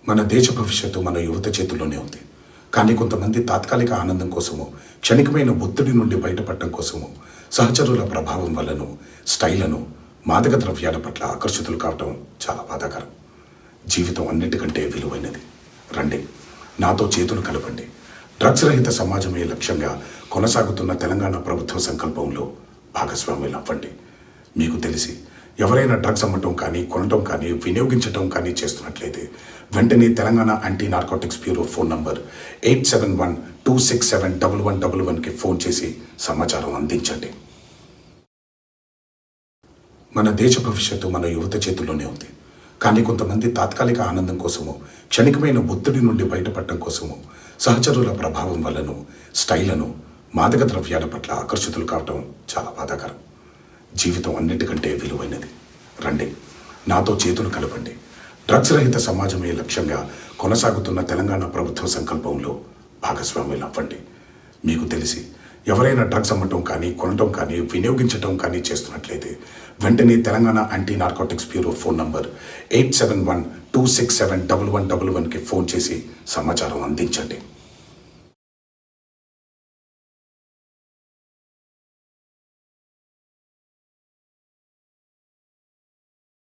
మన దేశ భవిష్యత్తు మన యువత చేతుల్లోనే ఉంది. కానీ కొంతమంది తాత్కాలిక ఆనందం కోసము, క్షణికమైన ఒత్తిడి నుండి బయటపడటం కోసము, సహచరుల ప్రభావం వల్లను, స్టైలను, మాదక ద్రవ్యాల పట్ల ఆకర్షితులు కావటం చాలా బాధాకరం. జీవితం అన్నిటికంటే విలువైనది. రండి, నాతో చేతులు కలపండి. డ్రగ్స్ రహిత సమాజమే లక్ష్యంగా కొనసాగుతున్న తెలంగాణ ప్రభుత్వ సంకల్పంలో భాగస్వాములు అవ్వండి. మీకు తెలిసి ఎవరైనా డ్రగ్స్ అమ్మటం కానీ, కొనటం కానీ, వినియోగించటం కానీ చేస్తున్నట్లయితే వెంటనే Telangana anti narcotics bureau phone number 8712671111కి ఫోన్ చేసి సమాచారం అందించండి. మన దేశ భవిష్యత్తు మన యువత చేతుల్లోనే ఉంది. కానీ కొంతమంది తాత్కాలిక ఆనందం కోసము, క్షణికమైన ఒత్తిడి నుండి బయటపడటం కోసము, సహచరుల ప్రభావం వల్లను, స్టైలను, మాదక ద్రవ్యాల పట్ల ఆకర్షితులు కావటం చాలా బాధాకరం. జీవితం అన్నిటికంటే విలువైనది. రండి, నాతో చేతులు కలపండి. డ్రగ్స్ రహిత సమాజమే లక్ష్యంగా కొనసాగుతున్న తెలంగాణ ప్రభుత్వ సంకల్పంలో భాగస్వాములు అవ్వండి. మీకు తెలిసి ఎవరైనా డ్రగ్స్ అమ్మటం కానీ, కొనటం కానీ, వినియోగించటం కానీ చేస్తున్నట్లయితే వెంటనే Telangana anti narcotics bureau phone number 8712671111కి ఫోన్ చేసి సమాచారం అందించండి.